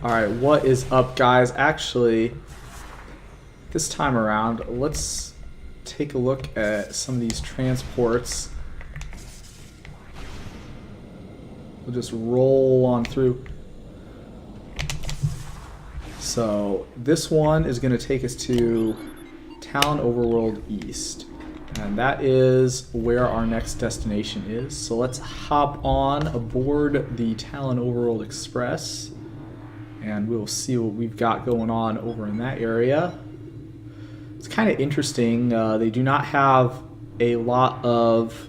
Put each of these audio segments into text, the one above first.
Alright, what is up, guys? Actually, this time around, let's take a look at some of these transports. We'll just roll on through. So, this one is going to take us to Town Overworld East. And that is where our next destination is. So let's hop on aboard the Talon Overworld Express. And we'll see what we've got going on over in that area. It's kind of interesting. They do not have a lot of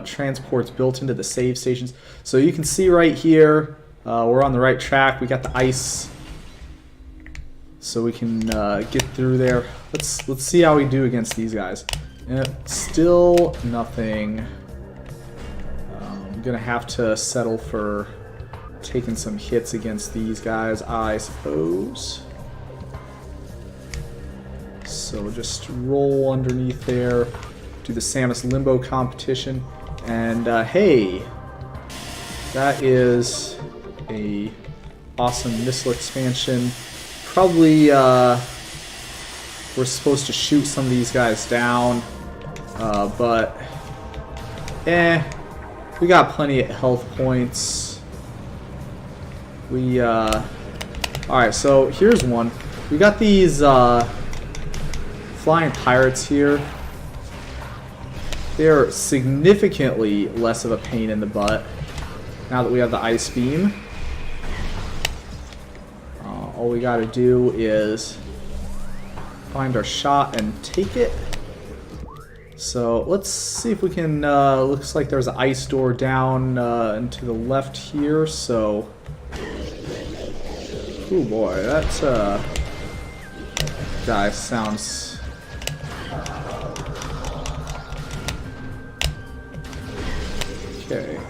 transports built into the save stations. So you can see right here, we're on the right track. We got the ice, so we can get through there. Let's see how we do against these guys. Still nothing. I'm gonna have to settle for taking some hits against these guys, I suppose. So just roll underneath there, do the Samus Limbo competition, and hey, that is a awesome missile expansion. Probably we're supposed to shoot some of these guys down, but we got plenty of health points. Alright, so here's one. We got these flying pirates here. They're significantly less of a pain in the butt now that we have the ice beam. All we gotta do is find our shot and take it. So let's see if we can, looks like there's an ice door down and to the left here, so... Oh boy, that guy sounds... Okay.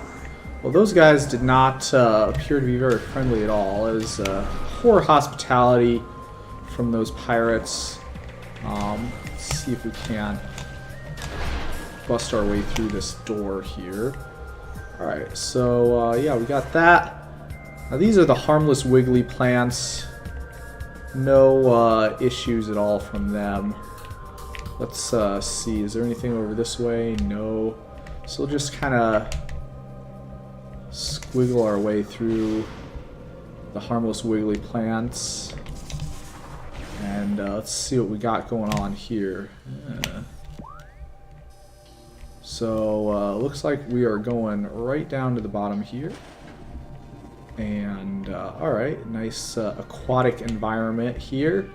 Well, those guys did not appear to be very friendly at all. It was poor hospitality from those pirates. Let's see if we can bust our way through this door here. Alright, so yeah, we got that. Now these are the harmless wiggly plants. No issues at all from them. Let's see, is there anything over this way? No. So we'll just kind of squiggle our way through the harmless wiggly plants. And let's see what we got going on here. So looks like we are going right down to the bottom here. And alright, nice aquatic environment here.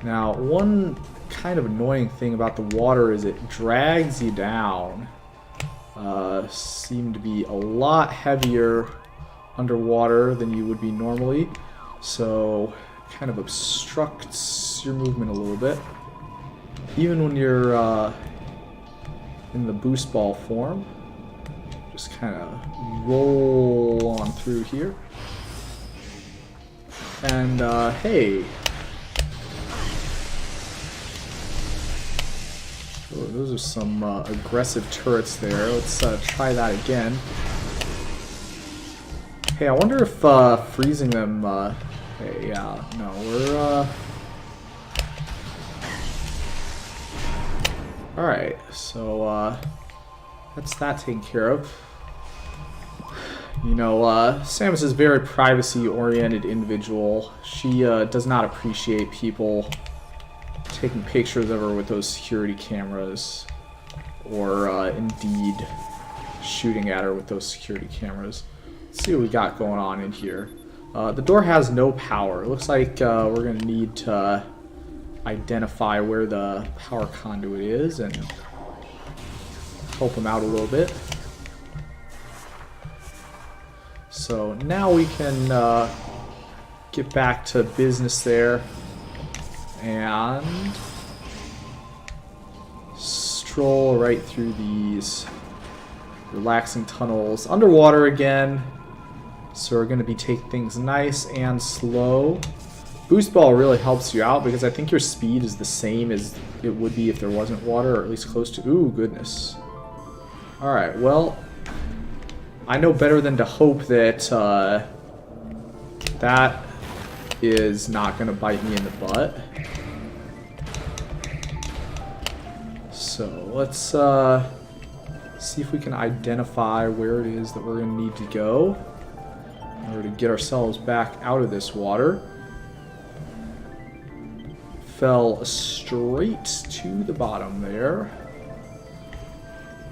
Now, one kind of annoying thing about the water is it drags you down. Seem to be a lot heavier underwater than you would be normally, so kind of obstructs your movement a little bit. Even when you're in the boost ball form. Just kind of roll on through here. And hey, oh, those are some aggressive turrets there. Let's try that again. Hey, I wonder if freezing them, hey, yeah, no, we're alright, so that's that taken care of. You know, Samus is a very privacy-oriented individual. She does not appreciate people taking pictures of her with those security cameras, or indeed shooting at her with those security cameras. Let's see what we got going on in here. The door has no power. It looks like we're going to need to identify where the power conduit is and help him out a little bit. So now we can get back to business there and stroll right through these relaxing tunnels underwater again. So we're going to be taking things nice and slow. Boost ball really helps you out because I think your speed is the same as it would be if there wasn't water, or at least close to. Ooh, goodness. Alright, well, I know better than to hope that that is not going to bite me in the butt. So let's see if we can identify where it is that we're going to need to go in order to get ourselves back out of this water. Fell straight to the bottom there.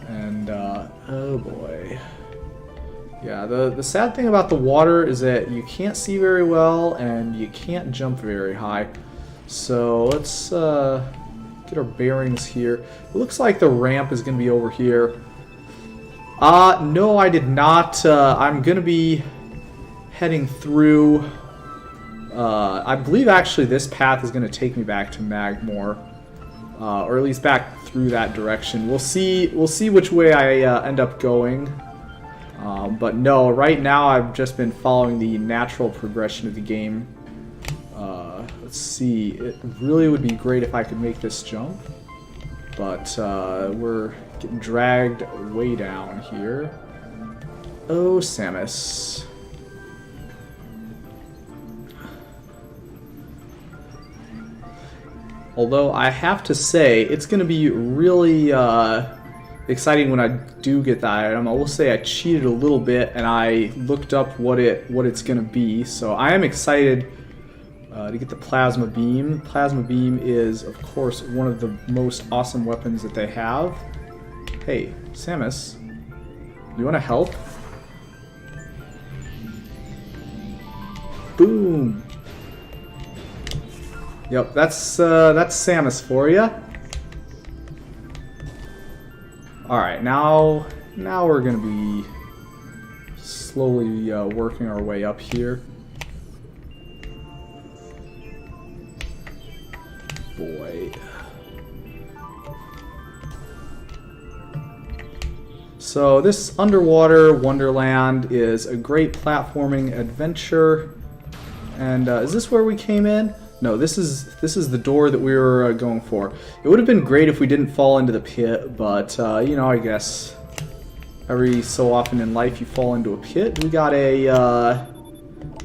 And, oh boy. Yeah, the sad thing about the water is that you can't see very well and you can't jump very high. So let's get our bearings here. It looks like the ramp is going to be over here. No, I did not. I'm going to be heading through. I believe actually this path is going to take me back to Magmore. Or at least back through that direction. We'll see which way I end up going. But no, right now I've just been following the natural progression of the game. Let's see, it really would be great if I could make this jump. But we're getting dragged way down here. Oh, Samus. Although I have to say, it's going to be really exciting when I do get that item. I will say I cheated a little bit and I looked up what it's going to be. So I am excited to get the Plasma Beam. Plasma Beam is, of course, one of the most awesome weapons that they have. Hey, Samus, you want to help? Boom. Yep, that's Samus for you. All right, now we're gonna be slowly working our way up here. Boy. So this underwater wonderland is a great platforming adventure. And is this where we came in? No, this is the door that we were going for. It would have been great if we didn't fall into the pit, but you know, I guess every so often in life you fall into a pit. We got a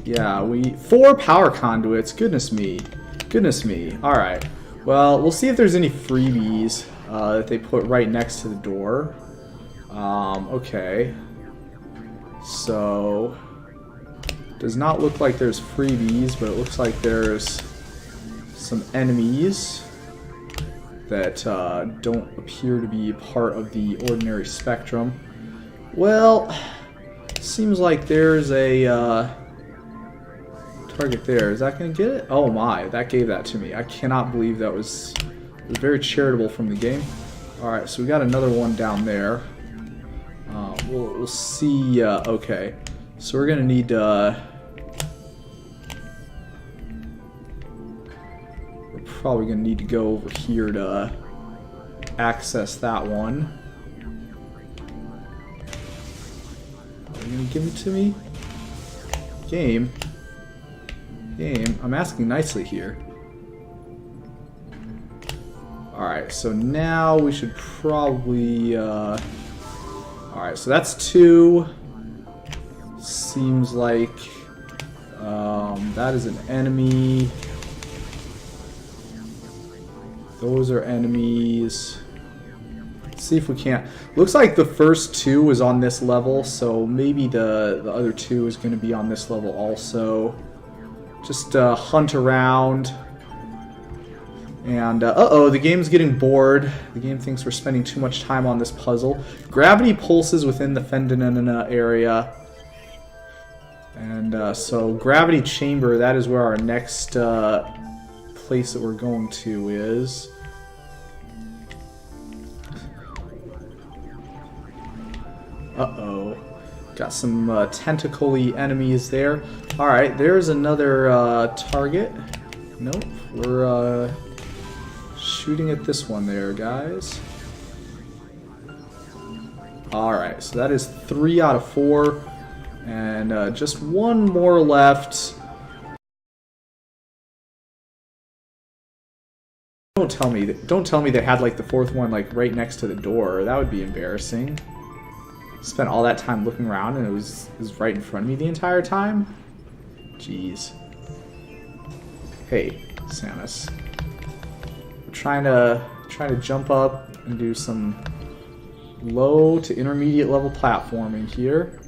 yeah, 4 power conduits. Goodness me. Goodness me. All right. Well, we'll see if there's any freebies that they put right next to the door. Okay. So does not look like there's freebies, but it looks like there's some enemies that don't appear to be part of the ordinary spectrum. Well, seems like there's a target there. Is that going to get it? Oh my, that gave that to me. I cannot believe that was very charitable from the game. Alright, so we got another one down there. We'll see. Okay, so we're going to need probably going to need to go over here to access that one. Are you going to give it to me? Game, I'm asking nicely here. Alright, so now we should probably... Alright, so that's 2. Seems like that is an enemy. Those are enemies. Let's see if we can't... Looks like the first 2 was on this level, so maybe the other 2 is going to be on this level also. Just hunt around. And, uh-oh, the game's getting bored. The game thinks we're spending too much time on this puzzle. Gravity pulses within the Fendanana area. And, so, Gravity Chamber, that is where our next place that we're going to is. Uh-oh. Got some tentacle-y enemies there. Alright, there's another target. Nope, we're shooting at this one there, guys. Alright, so that is 3 out of 4. And just one more left. Don't tell me they had like the 4th one like right next to the door. That would be embarrassing. Spent all that time looking around and it was right in front of me the entire time? Jeez. Hey, Samus. We're trying to jump up and do some low to intermediate level platforming here.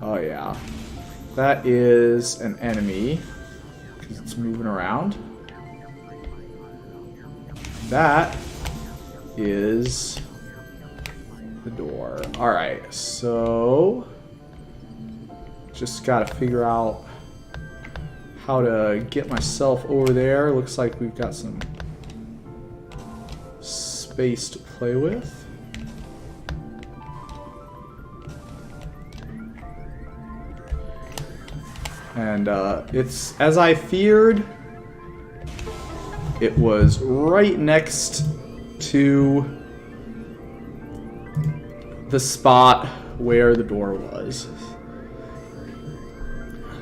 Oh yeah. That is an enemy, because it's moving around. That is the door. Alright, so just gotta figure out how to get myself over there. Looks like we've got some space to play with. And it's, as I feared, it was right next to the spot where the door was.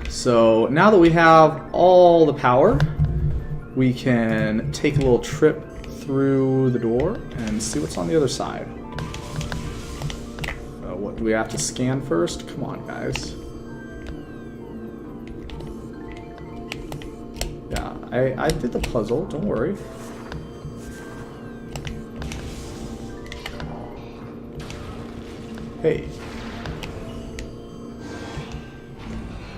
So now that we have all the power, we can take a little trip through the door and see what's on the other side. What do we have to scan first? Come on, guys. Yeah, I did the puzzle, don't worry. Hey.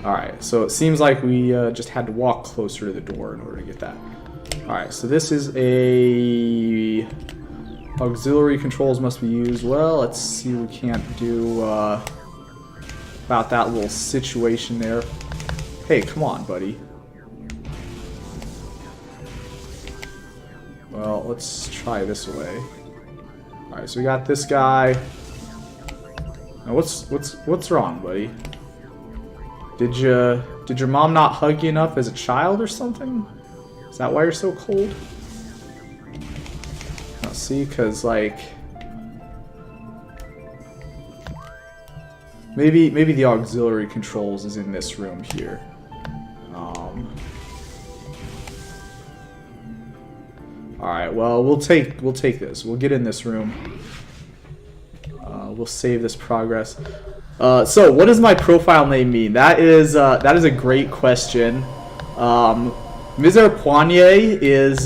Alright, so it seems like we just had to walk closer to the door in order to get that. Alright, so this is a... Auxiliary controls must be used. Well, let's see what we can't do about that little situation there. Hey, come on, buddy. Well, let's try this way. Alright, so we got this guy. Now what's wrong, buddy? Did your mom not hug you enough as a child or something? Is that why you're so cold? Now see, cause like maybe the auxiliary controls is in this room here. Alright, well we'll take this. We'll get in this room. We'll save this progress. So what does my profile name mean? That is a great question. Misère Poignet is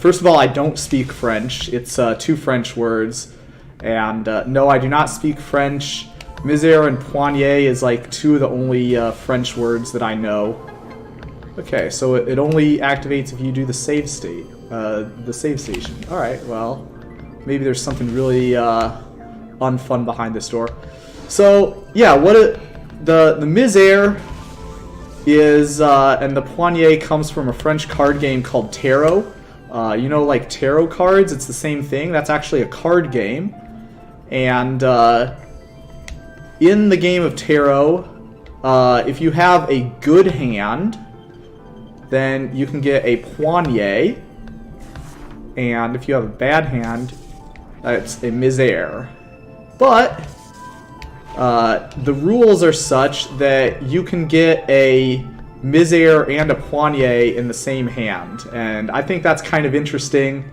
first of all, I don't speak French. It's two French words, and no, I do not speak French. Misère and Poignet is like two of the only French words that I know. Okay, so it only activates if you do the save state, the save station. All right, well, maybe there's something really unfun behind this door. So yeah, the Misère is and the Poignet comes from a French card game called Tarot. You know, like tarot cards, it's the same thing. That's actually a card game, and in the game of Tarot, if you have a good hand, then you can get a Poignet, and if you have a bad hand, it's a Misère. But the rules are such that you can get a Misère and a Poignet in the same hand, and I think that's kind of interesting.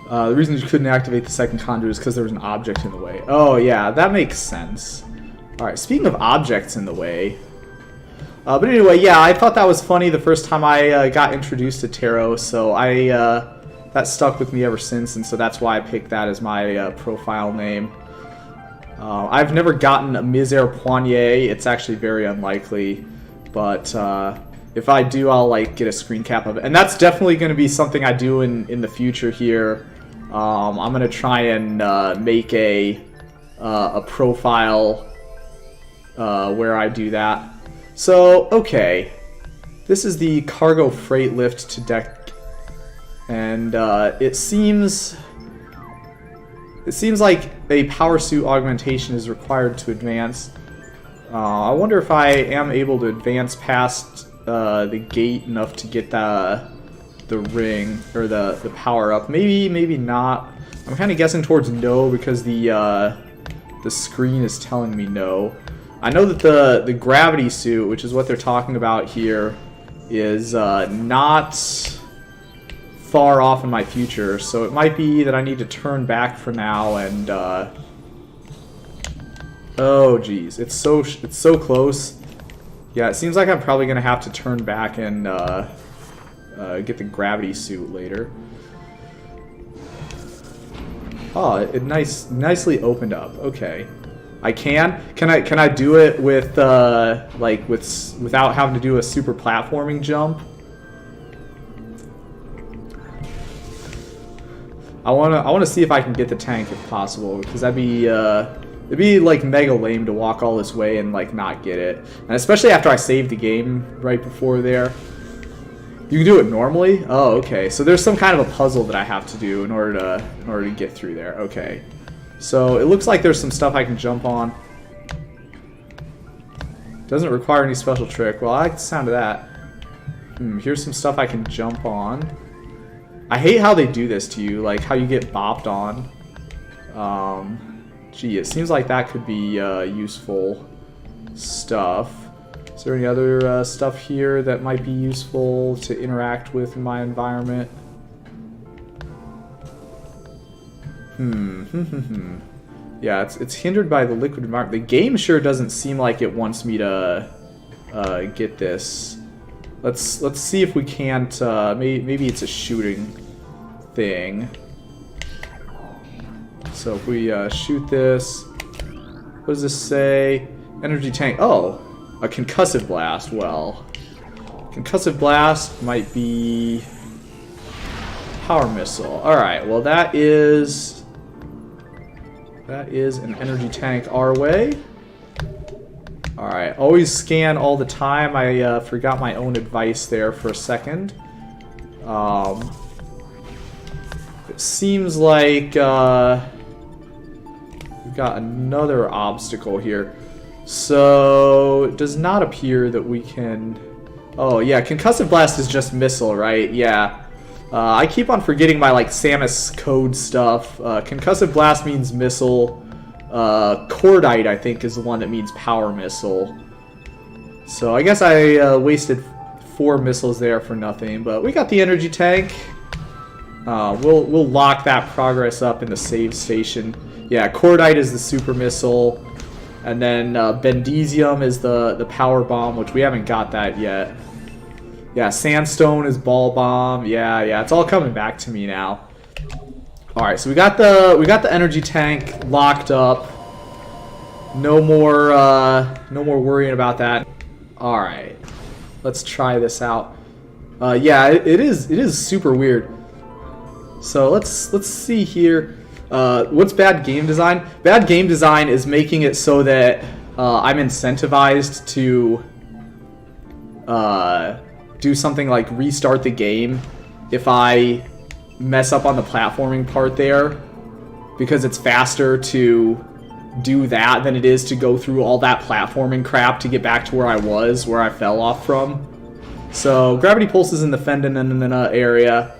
The reason you couldn't activate the second conduit is because there was an object in the way. Oh yeah, that makes sense. Alright, speaking of objects in the way... but anyway, yeah, I thought that was funny the first time I got introduced to Tarot, so that stuck with me ever since, and so that's why I picked that as my profile name. I've never gotten a Misère Poignet. It's actually very unlikely, but if I do, I'll like get a screen cap of it, and that's definitely going to be something I do in the future here. I'm going to try and make a profile where I do that. So, okay, this is the cargo freight lift to deck, and it seems like a power suit augmentation is required to advance. I wonder if I am able to advance past the gate enough to get the ring or the power up. Maybe not. I'm kind of guessing towards no because the screen is telling me no. I know that the gravity suit, which is what they're talking about here, is not far off in my future, so it might be that I need to turn back for now and oh geez, it's so close. Yeah, it seems like I'm probably gonna have to turn back and get the gravity suit later. Oh, it nicely opened up. Okay, I can. Can I do it with without having to do a super platforming jump? I wanna see if I can get the tank if possible, because that'd be like mega lame to walk all this way and like not get it, and especially after I saved the game right before there. You can do it normally? Oh, okay. So there's some kind of a puzzle that I have to do in order to get through there. Okay. So it looks like there's some stuff I can jump on. Doesn't require any special trick. Well, I like the sound of that. Here's some stuff I can jump on. I hate how they do this to you, like how you get bopped on. Gee, it seems like that could be useful stuff. Is there any other stuff here that might be useful to interact with in my environment? Yeah, it's hindered by the liquid environment. The game sure doesn't seem like it wants me to get this. Let's see if we can't. Maybe it's a shooting thing. So if we shoot this, what does this say? Energy tank. Oh. A concussive blast. Well, concussive blast might be power missile. All right. Well, that is an energy tank our way. All right. Always scan all the time. I forgot my own advice there for a second. It seems like we've got another obstacle here. So, it does not appear that we can... Oh, yeah, concussive blast is just missile, right? Yeah. I keep on forgetting my, like, Samus code stuff. Concussive blast means missile. Cordite, I think, is the one that means power missile. So, I guess I wasted 4 missiles there for nothing. But we got the energy tank. We'll lock that progress up in the save station. Yeah, Cordite is the super missile. And then Bendesium is the power bomb, which we haven't got that yet. Yeah, Sandstone is ball bomb. Yeah, it's all coming back to me now. All right, so we got the energy tank locked up. No more worrying about that. All right, let's try this out. Yeah, it is super weird. So let's see here. What's bad game design? Bad game design is making it so that I'm incentivized to do something like restart the game if I mess up on the platforming part there, because it's faster to do that than it is to go through all that platforming crap to get back to where I fell off from. So gravity pulses in the Fendenana area.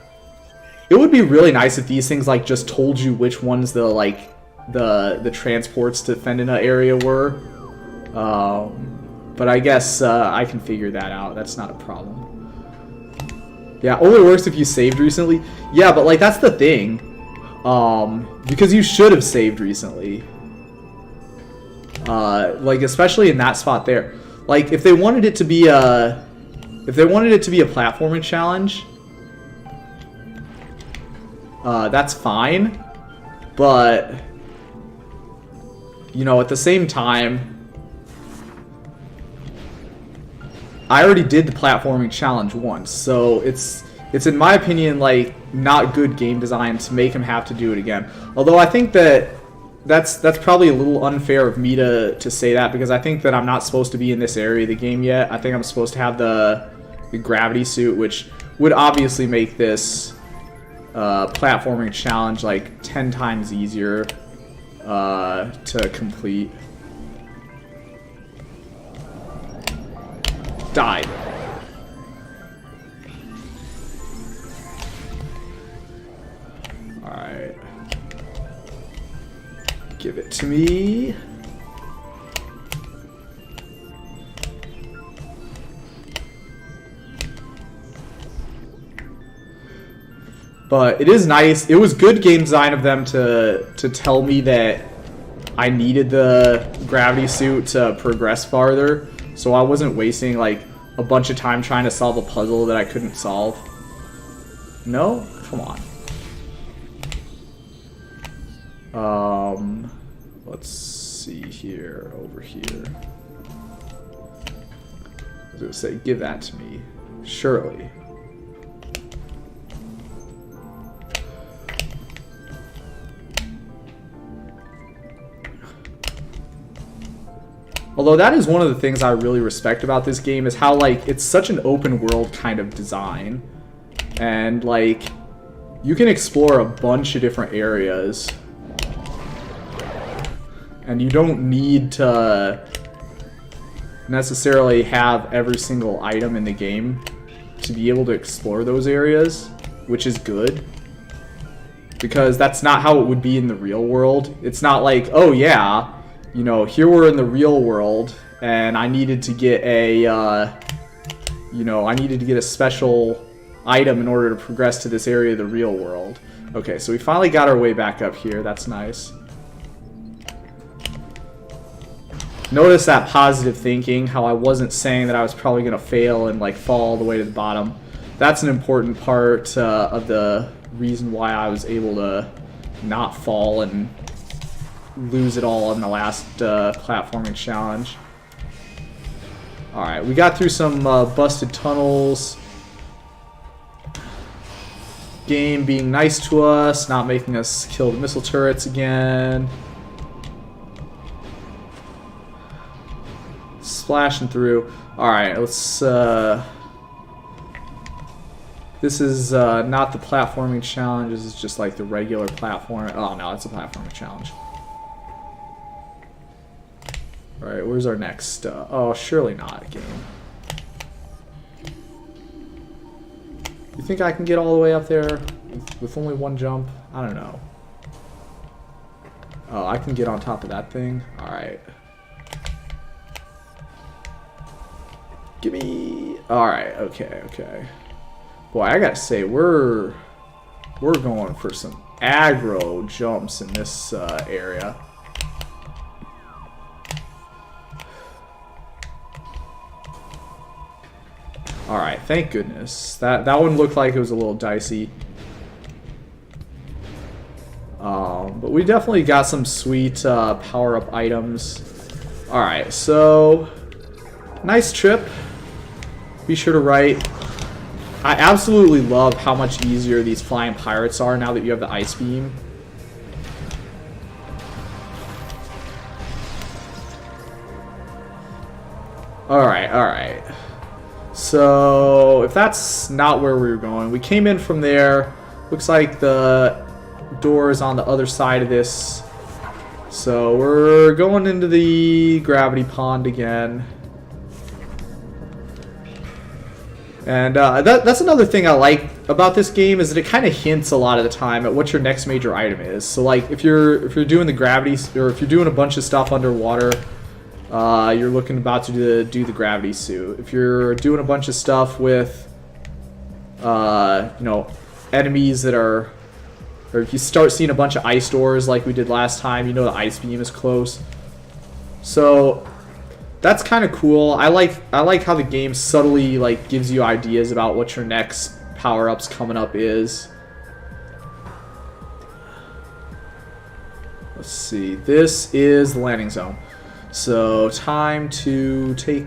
It would be really nice if these things like just told you which ones the transports to Fendena area were. But I guess I can figure that out. That's not a problem. Yeah, only works if you saved recently. Yeah, but like that's the thing. Because you should have saved recently. Like especially in that spot there. Like if they wanted it to be a platforming challenge, that's fine, but you know, at the same time, I already did the platforming challenge once, so it's in my opinion like not good game design to make him have to do it again. Although I think that's probably a little unfair of me to say that, because I think that I'm not supposed to be in this area of the game yet. I think I'm supposed to have the gravity suit, which would obviously make this platforming challenge like 10 times easier to complete. Died. Alright. Give it to me. But it is nice. It was good game design of them to tell me that I needed the gravity suit to progress farther, so I wasn't wasting like a bunch of time trying to solve a puzzle that I couldn't solve. No? Come on. Let's see here, over here. I was gonna say, give that to me. Surely. Although that is one of the things I really respect about this game, is how like it's such an open world kind of design. And like you can explore a bunch of different areas. And you don't need to necessarily have every single item in the game to be able to explore those areas, which is good. Because that's not how it would be in the real world. It's not like, oh yeah, you know, here we're in the real world, and I needed to get a, you know, I needed to get a special item in order to progress to this area of the real world. Okay, so we finally got our way back up here. That's nice. Notice that positive thinking, how I wasn't saying that I was probably going to fail and like fall all the way to the bottom. That's an important part of the reason why I was able to not fall and lose it all in the last platforming challenge. Alright, we got through some busted tunnels. Game being nice to us, not making us kill the missile turrets again. Splashing through. Alright, let's... This is not the platforming challenge, this is just like the regular platform. Oh no, it's a platforming challenge. Alright, where's our next? Oh, surely not a game. You think I can get all the way up there with only one jump? I don't know. Oh, I can get on top of that thing? Alright. Gimme! Alright, okay, okay. Boy, I gotta say, we're going for some aggro jumps in this area. Alright, thank goodness. That one looked like it was a little dicey. But we definitely got some sweet power-up items. Alright, so... nice trip. Be sure to write. I absolutely love how much easier these flying pirates are now that you have the ice beam. Alright, alright. So, if that's not where we were going, we came in from there. Looks like the door is on the other side of this. So, we're going into the gravity pond again. And that's another thing I like about this game, is that it kind of hints a lot of the time at what your next major item is. So like if you're doing the gravity, or if you're doing a bunch of stuff underwater, you're looking about to do the gravity suit. If you're doing a bunch of stuff with you know, enemies that are, or if you start seeing a bunch of ice doors like we did last time, you know the ice beam is close. So that's kind of cool. I like how the game subtly like gives you ideas about what your next power-ups coming up is. Let's see. This is the landing zone. So time to take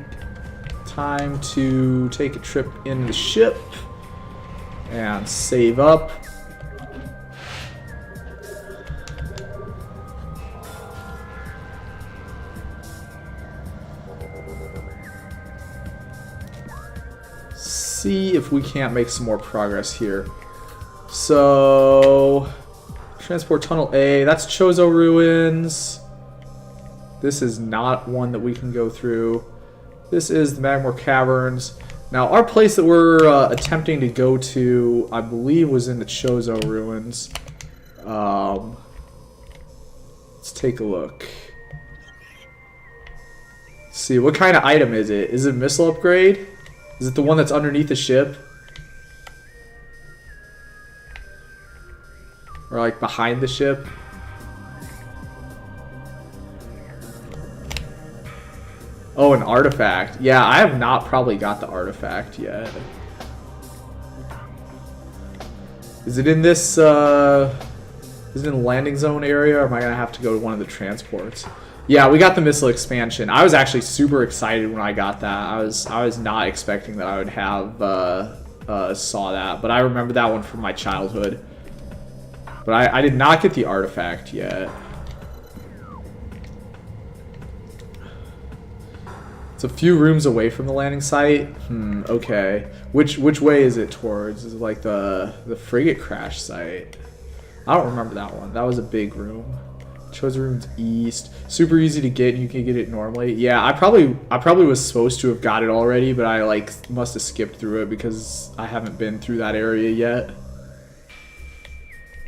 a trip in the ship and save up. See if we can't make some more progress here. So, transport tunnel A, that's Chozo Ruins. This is not one that we can go through. This is the Magmore Caverns. Now, our place that we're attempting to go to, I believe, was in the Chozo Ruins. Let's take a look. Let's see, what kind of item is it? Is it a missile upgrade? Is it the one that's underneath the ship? Or like behind the ship. Oh, an artifact. Yeah, I have not probably got the artifact yet. Is it in this, is it in the landing zone area, or am I going to have to go to one of the transports? Yeah, we got the missile expansion. I was actually super excited when I got that. I was not expecting that I would have, saw that. But I remember that one from my childhood. But I did not get the artifact yet. It's a few rooms away from the landing site. Okay. Which way is it towards? Is it like the frigate crash site? I don't remember that one. That was a big room. Chose room's east. Super easy to get, and you can get it normally. Yeah, I probably was supposed to have got it already, but I like must have skipped through it because I haven't been through that area yet.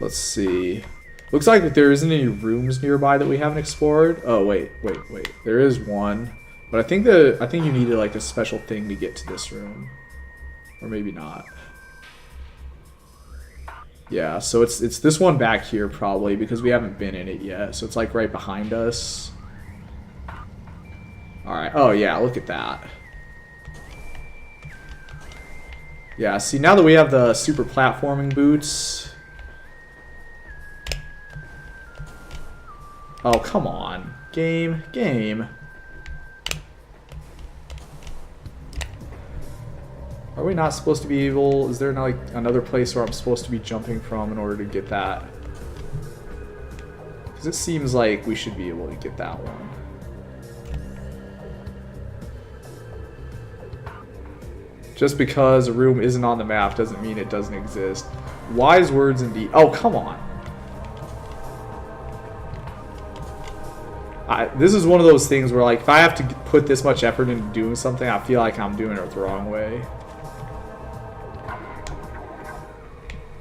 Let's see. Looks like there isn't any rooms nearby that we haven't explored. Oh wait. There is one. But I think you needed like a special thing to get to this room. Or maybe not. Yeah, so it's this one back here probably because we haven't been in it yet. So it's like right behind us. Alright. Oh yeah, look at that. Yeah, see now that we have the super platforming boots. Oh, come on. Game. Are we not supposed to be able... Is there like another place where I'm supposed to be jumping from in order to get that? Because it seems like we should be able to get that one. Just because a room isn't on the map doesn't mean it doesn't exist. Wise words indeed. Oh, come on. This is one of those things where, like, if I have to put this much effort into doing something, I feel like I'm doing it the wrong way.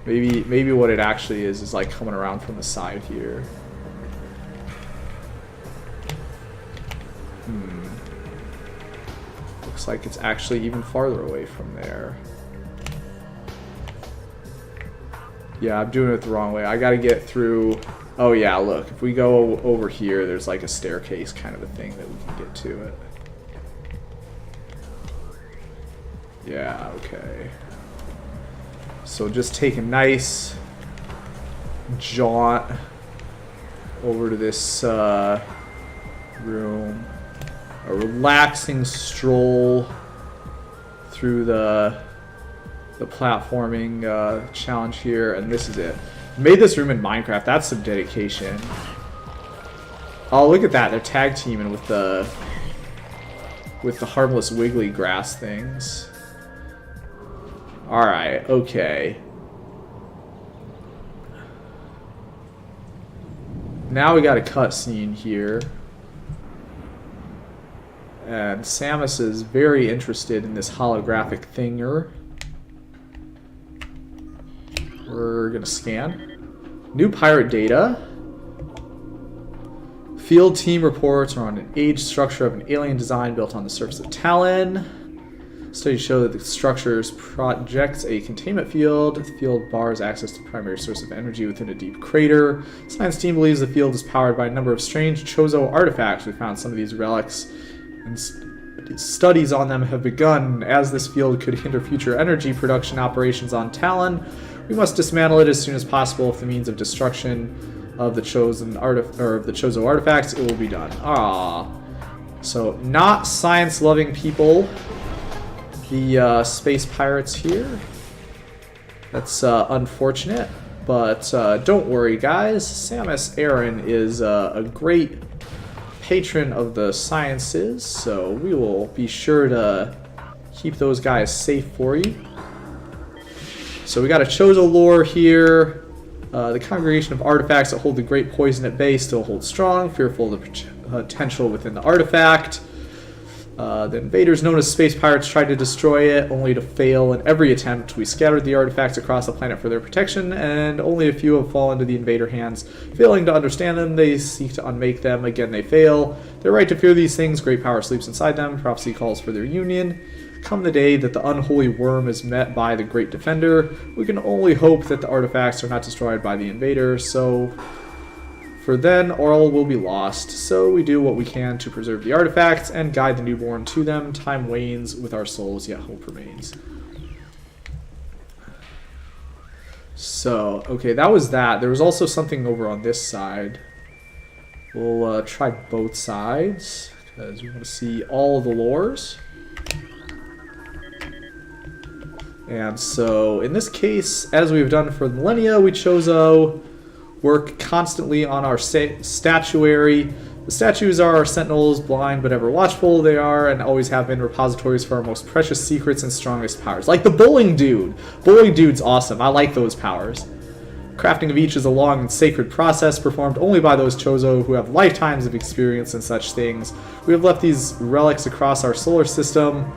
Maybe what it actually is like coming around from the side here. Looks like it's actually even farther away from there. Yeah, I'm doing it the wrong way. I gotta get through... Oh yeah, look, if we go over here, there's like a staircase kind of a thing that we can get to it. Yeah, okay. So just take a nice jaunt over to this room. A relaxing stroll through the platforming challenge here, and this is it. Made this room in Minecraft. That's some dedication. Oh, look at that. They're tag teaming with the harmless wiggly grass things. Alright, okay. Now we got a cutscene here. And Samus is very interested in this holographic thinger. We're gonna scan. New pirate data. Field team reports are on an age structure of an alien design built on the surface of Talon. Studies show that the structures projects a containment field. The field bars access to the primary source of energy within a deep crater. Science team believes the field is powered by a number of strange Chozo artifacts. We found some of these relics, and studies on them have begun. As this field could hinder future energy production operations on Talon, we must dismantle it as soon as possible. If the means of destruction of the Chozo artifacts, it will be done. Ah, so not science-loving people. The space pirates here. That's unfortunate, but don't worry, guys. Samus Aran is a great patron of the sciences, so we will be sure to keep those guys safe for you. So we got a Chozo lore here. The congregation of artifacts that hold the great poison at bay still holds strong, fearful of the potential within the artifact. The invaders, known as space pirates, tried to destroy it, only to fail in every attempt. We scattered the artifacts across the planet for their protection, and only a few have fallen into the invader hands. Failing to understand them, they seek to unmake them. Again, they fail. They're right to fear these things. Great power sleeps inside them. Prophecy calls for their union. Come the day that the unholy worm is met by the great defender, we can only hope that the artifacts are not destroyed by the invader, so... For then, all will be lost, so we do what we can to preserve the artifacts and guide the newborn to them. Time wanes with our souls, yet hope remains. So, okay, that was that. There was also something over on this side. We'll try both sides, because we want to see all of the lores. And so, in this case, as we've done for the millennia, we chose work constantly on our statuary. The statues are our sentinels, blind but ever watchful. They are and always have been repositories for our most precious secrets and strongest powers. Like the bowling dude. Bowling dude's awesome. I like those powers. Crafting of each is a long and sacred process performed only by those Chozo who have lifetimes of experience in such things. We have left these relics across our solar system.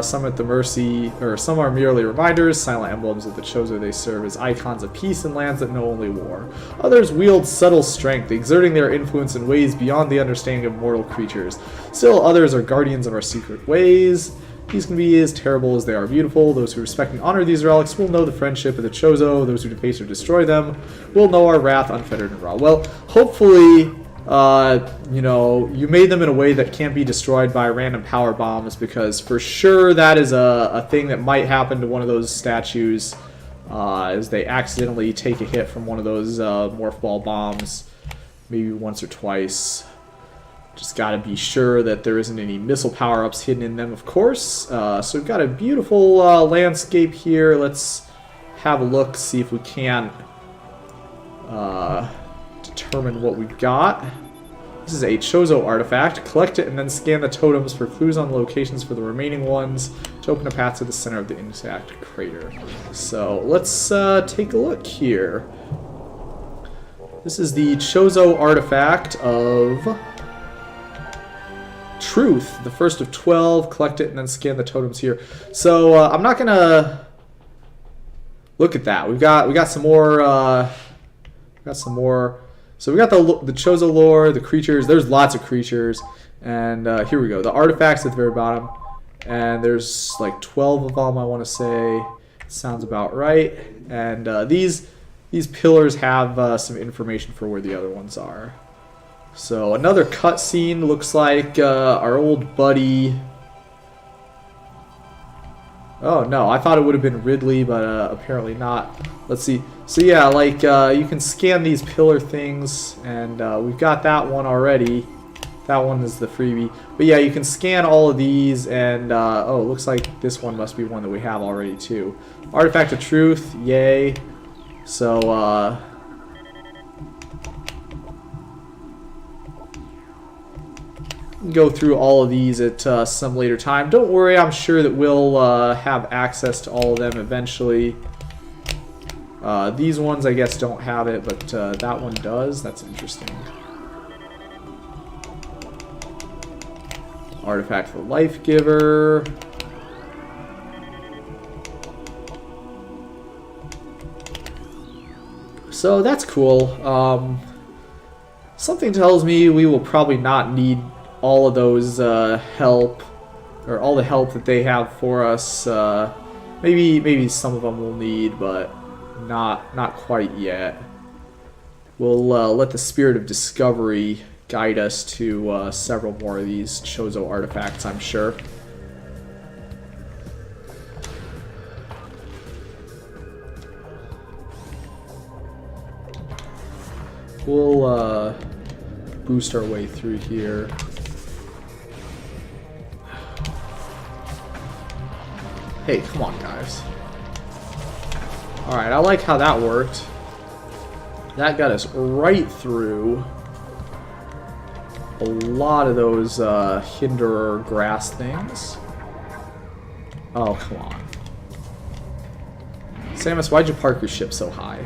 Some at the mercy, or some are merely reminders, silent emblems of the Chozo they serve as icons of peace in lands that know only war. Others wield subtle strength, exerting their influence in ways beyond the understanding of mortal creatures. Still others are guardians of our secret ways. These can be as terrible as they are beautiful. Those who respect and honor these relics will know the friendship of the Chozo. Those who deface or destroy them will know our wrath unfettered and raw. Well, hopefully... you know, you made them in a way that can't be destroyed by random power bombs, because for sure that is a thing that might happen to one of those statues as they accidentally take a hit from one of those morph ball bombs, maybe once or twice. Just gotta be sure that there isn't any missile power-ups hidden in them, of course. So we've got a beautiful landscape here. Let's have a look, see if we can determine what we've got. This is a Chozo artifact. Collect it and then scan the totems for clues on locations for the remaining ones to open a path to the center of the intact crater. So let's take a look here. This is the Chozo artifact of Truth, the first of 12. Collect it and then scan the totems here. So I'm not gonna look at that. We got some more. So we got the Chozo lore, the creatures. There's lots of creatures, and here we go. The artifacts at the very bottom, and there's like 12 of them. I want to say, sounds about right. And these pillars have some information for where the other ones are. So another cutscene looks like our old buddy. Oh no, I thought it would have been Ridley, but apparently not. Let's see. So yeah, like you can scan these pillar things, and we've got that one already. That one is the freebie. But yeah, you can scan all of these, and oh, it looks like this one must be one that we have already too. Artifact of Truth, yay. So go through all of these at some later time. Don't worry, I'm sure that we'll have access to all of them eventually. These ones I guess don't have it, but that one does. That's interesting. Artifact for Life Giver. So that's cool. Something tells me we will probably not need all of those help, or all the help that they have for us. Maybe some of them we'll need, but not quite yet. We'll let the spirit of discovery guide us to several more of these Chozo artifacts, I'm sure. We'll boost our way through here. Hey, come on, guys. Alright, I like how that worked. That got us right through a lot of those hinderer grass things. Oh, come on. Samus, why'd you park your ship so high?